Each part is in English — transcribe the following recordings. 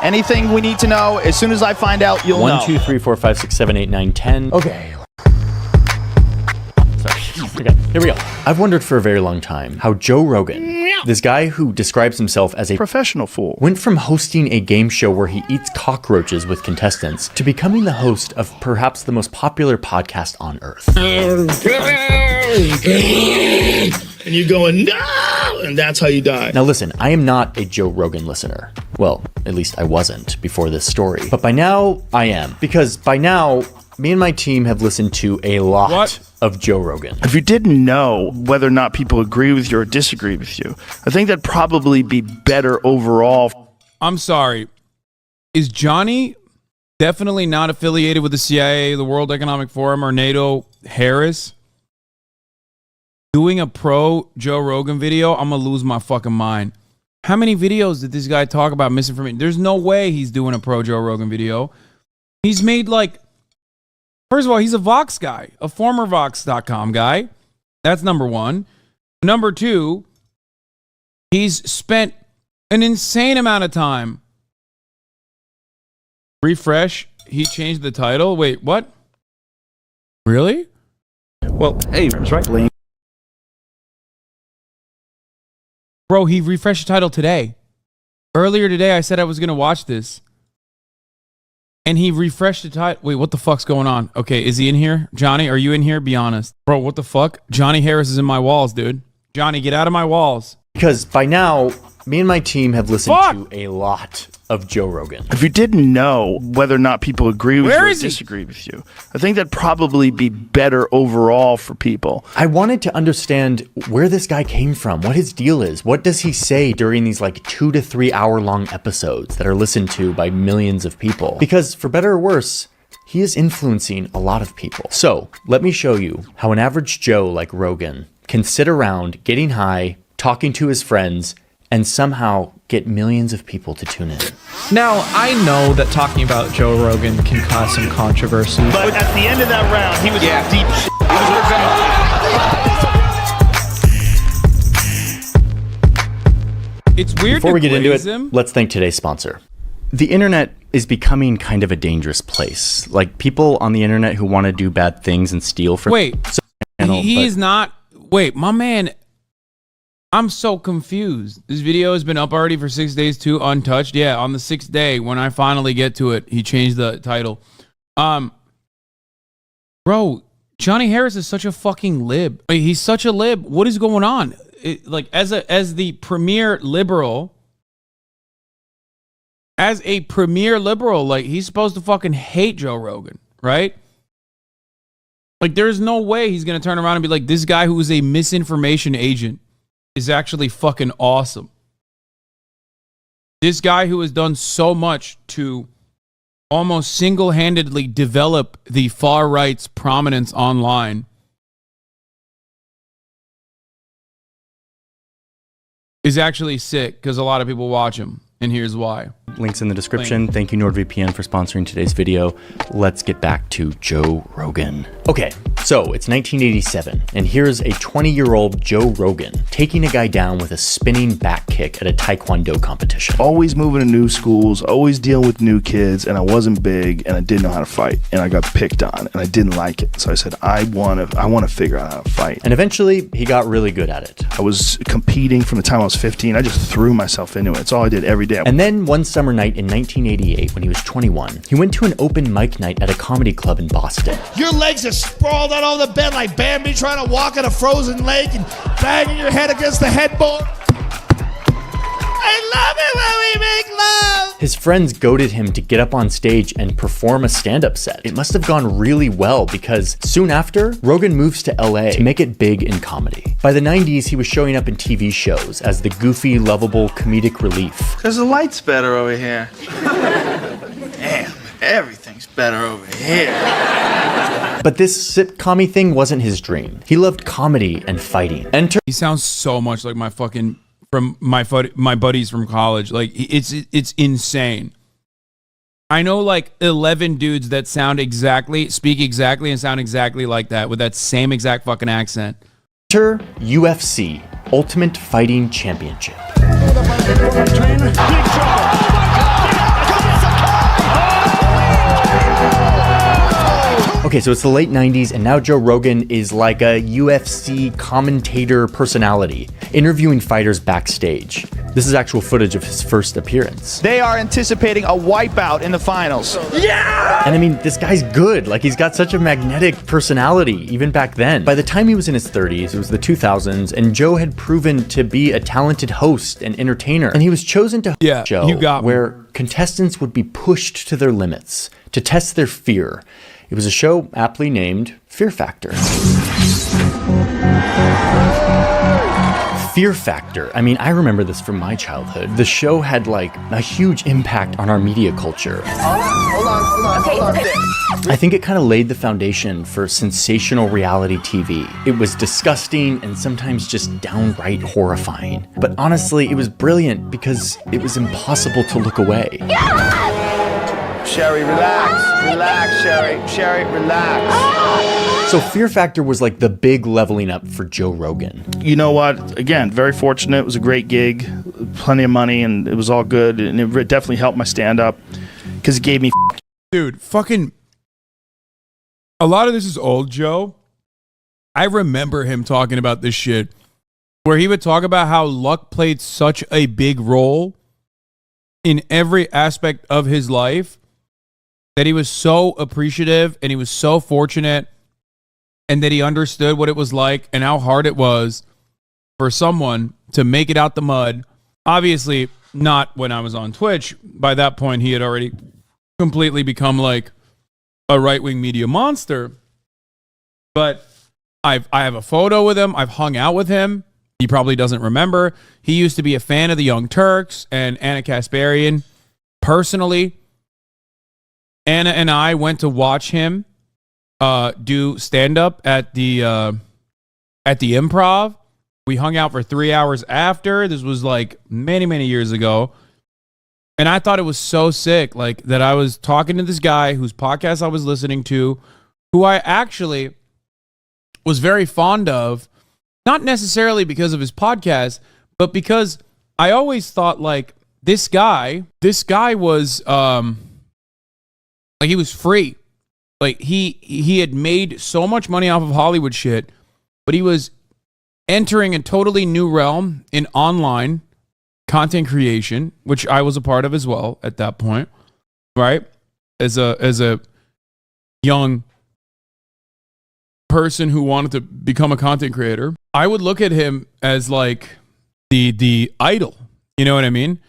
Anything we need to know, as soon as I find out, you'll know. 1, 2, 3, 4, 5, 6, 7, 8, 9, 10. Okay. Sorry. Okay, here we go. I've wondered for a very long time how Joe Rogan, this guy who describes himself as a Professional fool, went from hosting a game show where he eats cockroaches with contestants to becoming the host of perhaps the most popular podcast on earth. And you going, no! And that's how you die. Now listen, I am not a Joe Rogan listener. Well, at least I wasn't before this story. But by now, I am. Because by now, me and my team have listened to a lot of Joe Rogan. If you didn't know whether or not people agree with you or disagree with you, I think that'd probably be better overall. I'm sorry. Is Johnny definitely not affiliated with the CIA, the World Economic Forum, or NATO Harris doing a pro Joe Rogan video? I'm going to lose my fucking mind. How many videos did this guy talk about misinformation? There's no way he's doing a pro Joe Rogan video. He's made like, first of all, he's a Vox guy, a former Vox.com guy. That's number one. Number two, he's spent an insane amount of time. Refresh. He changed the title. Wait, what? Really? Well, hey, that's right. Bro, he refreshed the title today. Earlier today, I said I was going to watch this. And he refreshed the title. Wait, what the fuck's going on? Okay, is he in here? Johnny, are you in here? Be honest. Bro, what the fuck? Johnny Harris is in my walls, dude. Johnny, get out of my walls. Because by now, me and my team have listened to a lot of Joe Rogan. If you didn't know whether or not people agree with you or is he? disagree with you, I think that'd probably be better overall for people. I wanted to understand where this guy came from, what his deal is. What does he say during these like 2 to 3 hour long episodes that are listened to by millions of people? Because for better or worse, he is influencing a lot of people. So let me show you how an average Joe like Rogan can sit around getting high, talking to his friends, and somehow get millions of people to tune in. Now, I know that talking about Joe Rogan can cause some controversy. But at the end of that round, he was in deep shit. It's weird. Before we get into it, him. let's thank today's sponsor. The internet is becoming kind of a dangerous place. Like people on the internet who want to do bad things and steal from... Wait, he's not... Wait, my man... I'm so confused. This video has been up already for 6 days too, untouched. Yeah, on the 6th day, when I finally get to it, he changed the title. Bro, Johnny Harris is such a fucking lib. Like, he's such a lib. What is going on? As the premier liberal, like he's supposed to fucking hate Joe Rogan, right? Like there's no way he's gonna turn around and be like, this guy who is a misinformation agent is actually fucking awesome. This guy who has done so much to almost single-handedly develop the far right's prominence online is actually sick because a lot of people watch him, and here's why. Links in the description. Thank you, NordVPN, for sponsoring today's video. Let's get back to Joe Rogan. Okay, so it's 1987, and here's a 20-year-old Joe Rogan taking a guy down with a spinning back kick at a Taekwondo competition. Always moving to new schools, always dealing with new kids, and I wasn't big, and I didn't know how to fight, and I got picked on, and I didn't like it. So I said, I want to figure out how to fight. And eventually, he got really good at it. I was competing from the time I was 15. I just threw myself into it. It's all I did every day. And then one summer night in 1988, when he was 21, he went to an open mic night at a comedy club in Boston. Your legs are sprawled out on the bed like Bambi trying to walk on a frozen lake and banging your head against the headboard. I love it when we make love. His friends goaded him to get up on stage and perform a stand-up set. It must have gone really well because soon after, Rogan moves to LA to make it big in comedy. By the 90s, he was showing up in TV shows as the goofy, lovable comedic relief. Because the light's better over here. Damn, everything's better over here. But this sitcom-y thing wasn't his dream. He loved comedy and fighting. He sounds so much like my fucking... from my buddies from college. Like it's insane. I know like 11 dudes that speak exactly and sound exactly like that with that same exact fucking accent. Enter UFC, Ultimate Fighting Championship. Okay, so it's the late 90s, and now Joe Rogan is like a UFC commentator personality, interviewing fighters backstage. This is actual footage of his first appearance. They are anticipating a wipeout in the finals. And I mean, this guy's good. Like, he's got such a magnetic personality, even back then. By the time he was in his 30s, it was the 2000s, and Joe had proven to be a talented host and entertainer. And he was chosen to host a show you got me. where contestants would be pushed to their limits to test their fear. It was a show aptly named Fear Factor. Fear Factor. I mean, I remember this from my childhood. The show had like a huge impact on our media culture. Hold on. Okay. I think it kind of laid the foundation for sensational reality TV. It was disgusting and sometimes just downright horrifying. But honestly, it was brilliant because it was impossible to look away. Sherry, relax. Relax, Sherry. Sherry, relax. So Fear Factor was like the big leveling up for Joe Rogan. You know what? Again, very fortunate. It was a great gig, plenty of money, and it was all good. And it definitely helped my stand up because it gave me. Dude, fucking. A lot of this is old Joe. I remember him talking about this shit where he would talk about how luck played such a big role in every aspect of his life that he was so appreciative and he was so fortunate and that he understood what it was like and how hard it was for someone to make it out the mud. Obviously, not when I was on Twitch. By that point, he had already completely become like a right-wing media monster. But I have a photo with him. I've hung out with him. He probably doesn't remember. He used to be a fan of the Young Turks and Anna Kasparian. Personally, Anna and I went to watch him do stand-up at the Improv. We hung out for 3 hours after. This was like many, many years ago. And I thought it was so sick, like that I was talking to this guy whose podcast I was listening to, who I actually was very fond of, not necessarily because of his podcast, but because I always thought like this guy was like he was free. Like he had made so much money off of Hollywood shit, but he was entering a totally new realm in online content creation, which I was a part of as well at that point, right? As a young person who wanted to become a content creator, I would look at him as like the idol. You know what I mean?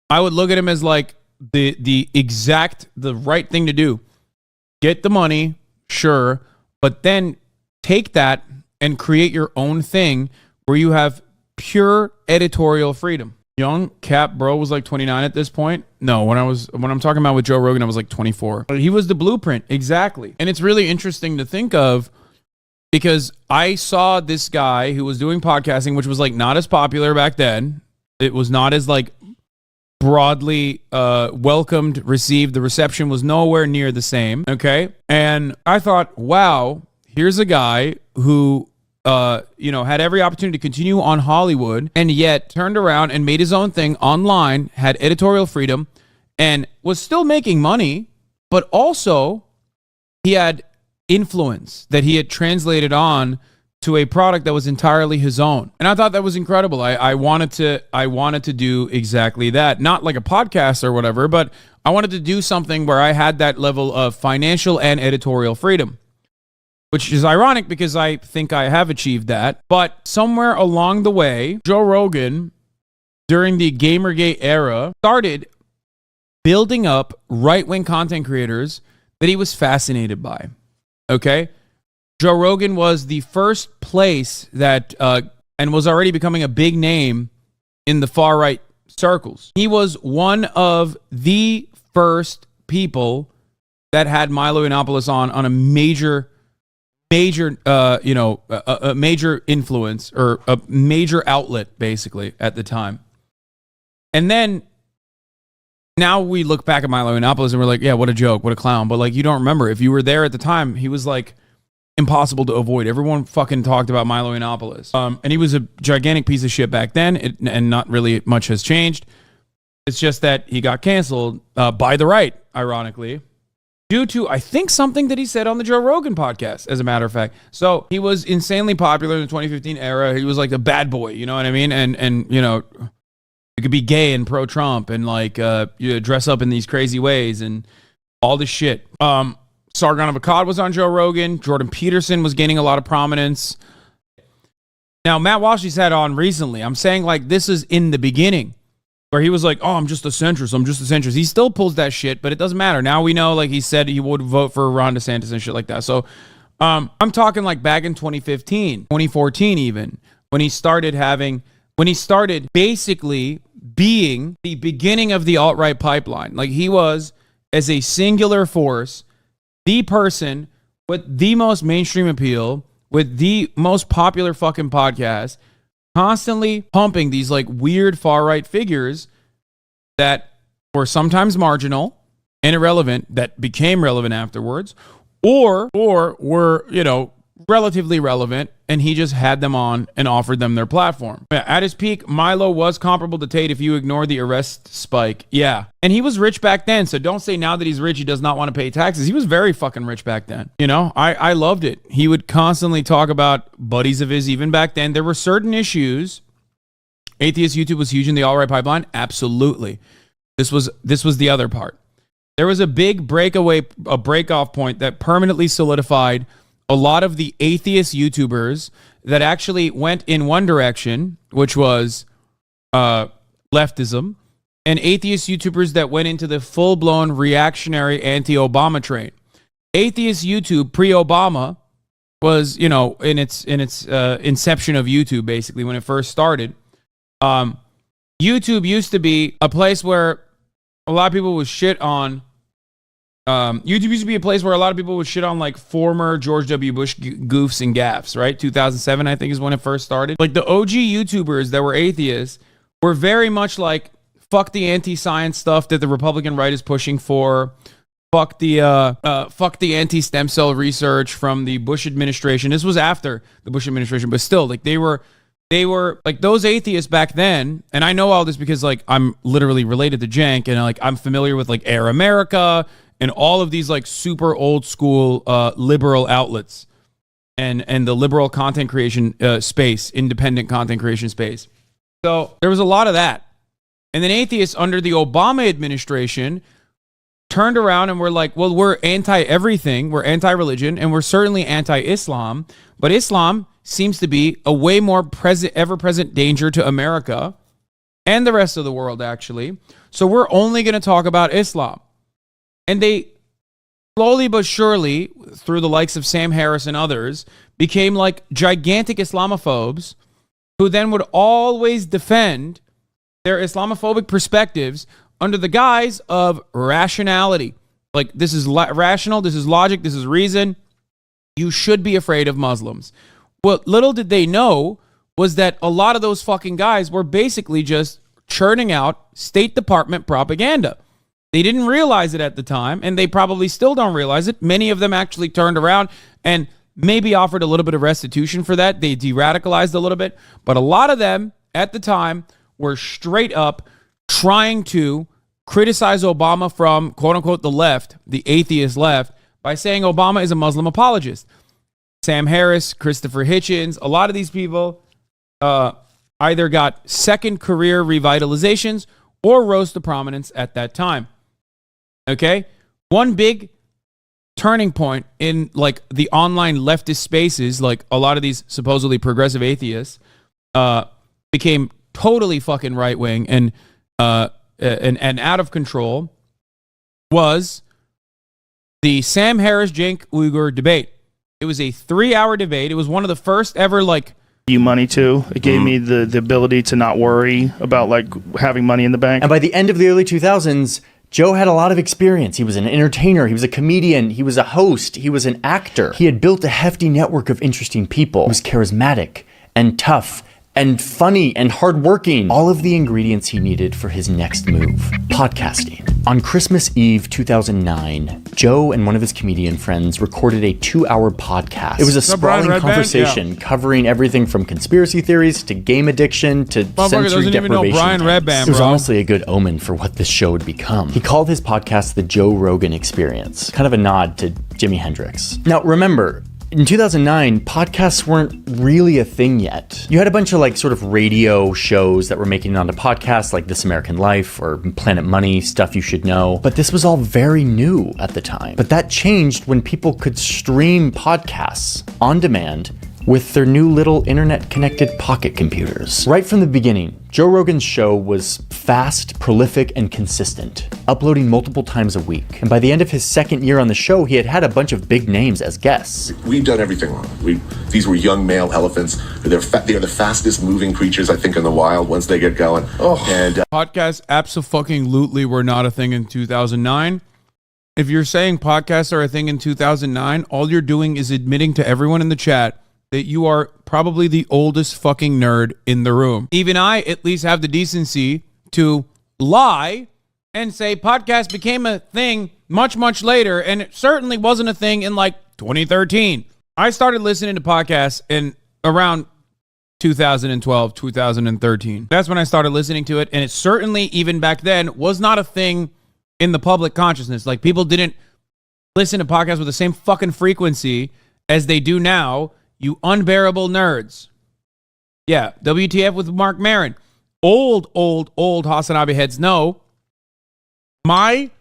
I would look at him as like the right thing to do. Get the money, sure, but then take that and create your own thing where you have pure editorial freedom. Young Cap Bro was like 29 at this point. No, when I'm talking about with Joe Rogan, I was like 24. He was the blueprint, exactly. And it's really interesting to think of because I saw this guy who was doing podcasting, which was like not as popular back then. It was not as like broadly welcomed, received. The reception was nowhere near the same. Okay. And I thought, wow, here's a guy who had every opportunity to continue on Hollywood and yet turned around and made his own thing online, had editorial freedom, and was still making money, but also he had influence that he had translated on to a product that was entirely his own. And I thought that was incredible. I wanted to do exactly that. Not like a podcast or whatever, but I wanted to do something where I had that level of financial and editorial freedom. Which is ironic because I think I have achieved that. But somewhere along the way, Joe Rogan, during the Gamergate era, started building up right-wing content creators that he was fascinated by. Okay? Joe Rogan was the first place that, and was already becoming a big name in the far-right circles. He was one of the first people that had Milo Yiannopoulos on a major influence or a major outlet basically at the time. And then now we look back at Milo Yiannopoulos and we're like, yeah, what a joke, what a clown. But like, you don't remember. If you were there at the time, he was like impossible to avoid. Everyone fucking talked about Milo Yiannopoulos. And he was a gigantic piece of shit back then, and not really much has changed. It's just that he got canceled by the right, ironically. due to, I think, something that he said on the Joe Rogan podcast, as a matter of fact. So he was insanely popular in the 2015 era. He was like a bad boy, you know what I mean? And you know, you could be gay and pro-Trump and like you dress up in these crazy ways and all this shit. Sargon of Akkad was on Joe Rogan. Jordan Peterson was gaining a lot of prominence. Now, Matt Walsh's had on recently. I'm saying like this is in the beginning where he was like, oh, I'm just a centrist. I'm just a centrist. He still pulls that shit, but it doesn't matter. Now we know, like he said, he would vote for Ron DeSantis and shit like that. So I'm talking like back in 2015, 2014 even, when he started basically being the beginning of the alt-right pipeline. Like he was, as a singular force, the person with the most mainstream appeal, with the most popular fucking podcast, constantly pumping these like weird far-right figures that were sometimes marginal and irrelevant, that became relevant afterwards, or were, you know, relatively relevant, and he just had them on and offered them their platform. At his peak, Milo was comparable to Tate if you ignore the arrest spike. Yeah. And he was rich back then, so don't say now that he's rich he does not want to pay taxes. He was very fucking rich back then. You know, I loved it. He would constantly talk about buddies of his even back then. There were certain issues. Atheist YouTube was huge in the alt-right pipeline. Absolutely. This was the other part. There was a big break-off point that permanently solidified a lot of the atheist YouTubers that actually went in one direction, which was leftism, and atheist YouTubers that went into the full-blown reactionary anti-Obama train. Atheist YouTube pre-Obama was, you know, in its inception of YouTube, basically, when it first started. YouTube used to be a place where a lot of people would shit on YouTube used to be a place where a lot of people would shit on like former George W. Bush goofs and gaffes, right? 2007, I think, is when it first started. Like the OG YouTubers that were atheists were very much like, fuck the anti-science stuff that the Republican right is pushing for. Fuck the anti-stem cell research from the Bush administration. This was after the Bush administration, but still, like they were like those atheists back then, and I know all this because like I'm literally related to Jank, and like I'm familiar with like Air America and all of these like super old school liberal outlets and the liberal content creation space, independent content creation space. So there was a lot of that. And then atheists under the Obama administration turned around and were like, well, we're anti-everything, we're anti-religion, and we're certainly anti-Islam, but Islam seems to be a way more ever-present danger to America and the rest of the world, actually. So we're only going to talk about Islam. And they slowly but surely, through the likes of Sam Harris and others, became like gigantic Islamophobes who then would always defend their Islamophobic perspectives under the guise of rationality. Like, this is rational, this is logic, this is reason. You should be afraid of Muslims. What little did they know was that a lot of those fucking guys were basically just churning out State Department propaganda. They didn't realize it at the time, and they probably still don't realize it. Many of them actually turned around and maybe offered a little bit of restitution for that. They de-radicalized a little bit. But a lot of them at the time were straight up trying to criticize Obama from, quote unquote, the left, the atheist left, by saying Obama is a Muslim apologist. Sam Harris, Christopher Hitchens, a lot of these people either got second career revitalizations or rose to prominence at that time. Okay? One big turning point in like the online leftist spaces, like a lot of these supposedly progressive atheists became totally fucking right-wing and out of control, was the Sam Harris Cenk Uygur debate. It was a 3-hour debate. It was one of the first ever like you money too. It gave me the ability to not worry about like having money in the bank. And by the end of the early 2000s, Joe had a lot of experience. He was an entertainer, he was a comedian, he was a host, he was an actor. He had built a hefty network of interesting people. He was charismatic and tough and funny and hardworking. All of the ingredients he needed for his next move, podcasting. On Christmas Eve 2009, Joe and one of his comedian friends recorded a 2-hour podcast. It was a sprawling conversation covering everything from conspiracy theories to game addiction to sensory deprivation. It was honestly a good omen for what this show would become. He called his podcast The Joe Rogan Experience, kind of a nod to Jimi Hendrix. Now remember, in 2009, podcasts weren't really a thing yet. You had a bunch of like sort of radio shows that were making it onto podcasts like This American Life or Planet Money, Stuff You Should Know, but this was all very new at the time. But that changed when people could stream podcasts on demand with their new little internet-connected pocket computers. Right from the beginning, Joe Rogan's show was fast, prolific, and consistent, uploading multiple times a week. And by the end of his second year on the show, he had had a bunch of big names as guests. We've done everything wrong. These were young male elephants. They're the fastest moving creatures, I think, in the wild once they get going. Podcasts absolutely were not a thing in 2009. If you're saying podcasts are a thing in 2009, all you're doing is admitting to everyone in the chat that you are probably the oldest fucking nerd in the room. Even I at least have the decency to lie and say podcast became a thing much, much later, and it certainly wasn't a thing in like 2013. I started listening to podcasts in around 2012, 2013. That's when I started listening to it, and it certainly, even back then, was not a thing in the public consciousness. Like, people didn't listen to podcasts with the same fucking frequency as they do now. You unbearable nerds. Yeah, WTF with Mark Maron. Old Hasanabi heads know. My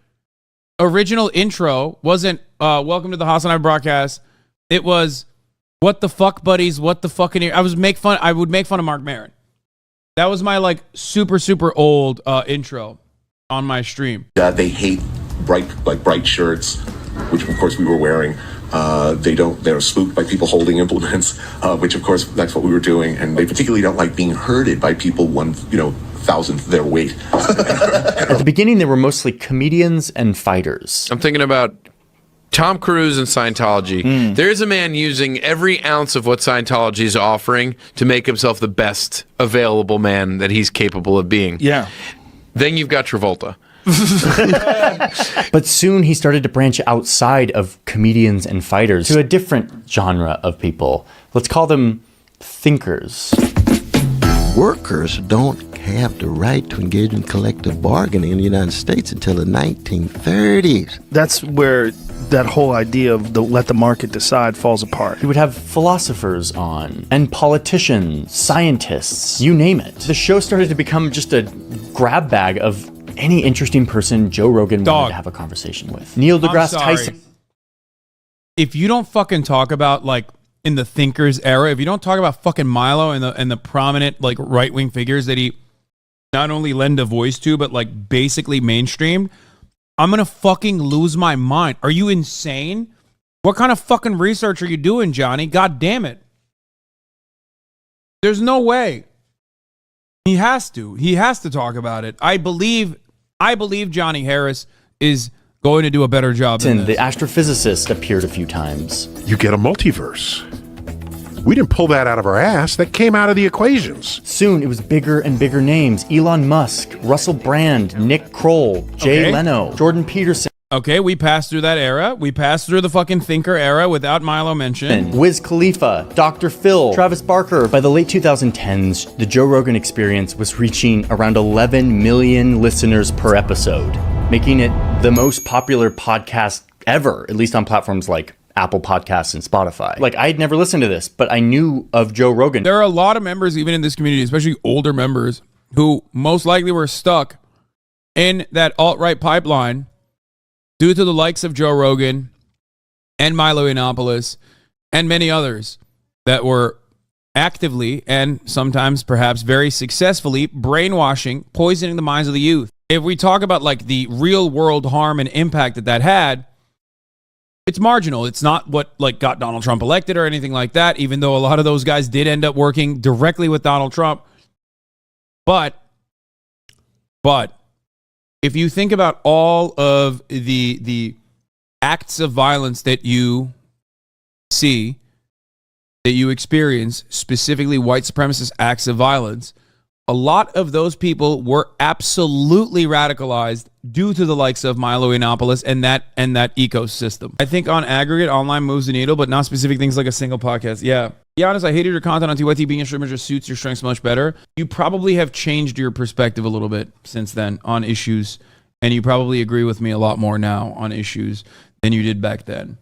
original intro wasn't welcome to the Hasanabi broadcast. It was, what the fuck, buddies? What the fucking... I would make fun of Mark Maron. That was my like super old intro on my stream. They hate bright shirts, which of course we were wearing. They're spooked by people holding implements, which of course that's what we were doing, and they particularly don't like being herded by people 1,000th their weight. At the beginning, they were mostly comedians and fighters. I'm thinking about Tom Cruise and Scientology. There's a man using every ounce of what Scientology is offering to make himself the best available man that he's capable of being. Yeah. Then you've got Travolta. But soon he started to branch outside of comedians and fighters to a different genre of people. Let's call them thinkers. Workers don't have the right to engage in collective bargaining in the United States until the 1930s. That's where that whole idea of let the market decide falls apart. He would have philosophers on, and politicians, scientists, you name it. The show started to become just a grab bag of any interesting person Joe Rogan wanted to have a conversation with. Neil deGrasse Tyson. If you don't fucking talk about, like, in the thinkers era, if you don't talk about fucking Milo and the prominent, like, right-wing figures that he not only lend a voice to, but, like, basically mainstreamed, I'm gonna fucking lose my mind. Are you insane? What kind of fucking research are you doing, Johnny? God damn it. There's no way. He has to talk about it. I believe Johnny Harris is going to do a better job than this. The astrophysicist appeared a few times. You get a multiverse. We didn't pull that out of our ass. That came out of the equations. Soon, it was bigger and bigger names. Elon Musk, Russell Brand, Nick Kroll, Jay Leno, Jordan Peterson. Okay, we passed through that era. We passed through the fucking thinker era without Milo mentioned. Wiz Khalifa, Dr. Phil, Travis Barker. By the late 2010s, the Joe Rogan Experience was reaching around 11 million listeners per episode, making it the most popular podcast ever, at least on platforms like Apple Podcasts and Spotify. Like, I had never listened to this, but I knew of Joe Rogan. There are a lot of members, even in this community, especially older members, who most likely were stuck in that alt-right pipeline due to the likes of Joe Rogan and Milo Yiannopoulos and many others that were actively and sometimes perhaps very successfully brainwashing, poisoning the minds of the youth. If we talk about like the real world harm and impact that had, it's marginal. It's not what like got Donald Trump elected or anything like that, even though a lot of those guys did end up working directly with Donald Trump. But if you think about all of the acts of violence that you see, that you experience, specifically white supremacist acts of violence, a lot of those people were absolutely radicalized due to the likes of Milo Yiannopoulos and that ecosystem. I think on aggregate, online moves the needle, but not specific things like a single podcast. Yeah. Be honest, I hated your content on TYT. Being a streamer just suits your strengths much better. You probably have changed your perspective a little bit since then on issues, and you probably agree with me a lot more now on issues than you did back then.